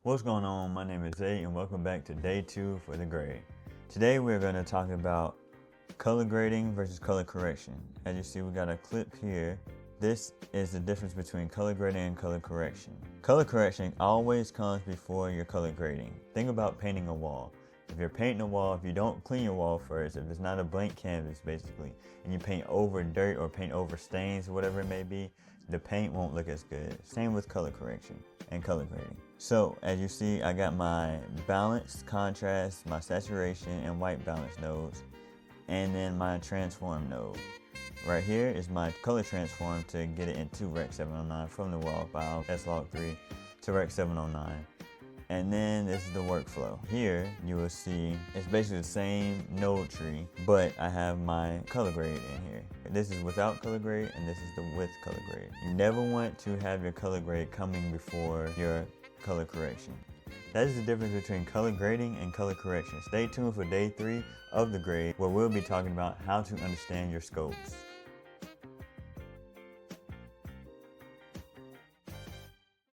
What's going on? My name is Zay and welcome back to day 2 for the grade. Today we're going to talk about color grading versus color correction. As you see, we got a clip here. This is the difference between color grading and color correction. Color correction always comes before your color grading. Think about painting a wall. If you're painting a wall, if you don't clean your wall first, if it's not a blank canvas basically, and you paint over dirt or paint over stains or whatever it may be, the paint won't look as good. Same with color correction and color grading. So as you see, I got my balance, contrast, my saturation, and white balance nodes, and then my transform node. Right here is my color transform to get it into Rec 709 from the raw file S-Log3 to Rec 709. And then this is the workflow. Here you will see it's basically the same node tree, but I have my color grade in here. This is without color grade and this is the with color grade. You never want to have your color grade coming before your color correction. That is the difference between color grading and color correction. Stay tuned for day 3 of the grade where we'll be talking about how to understand your scopes.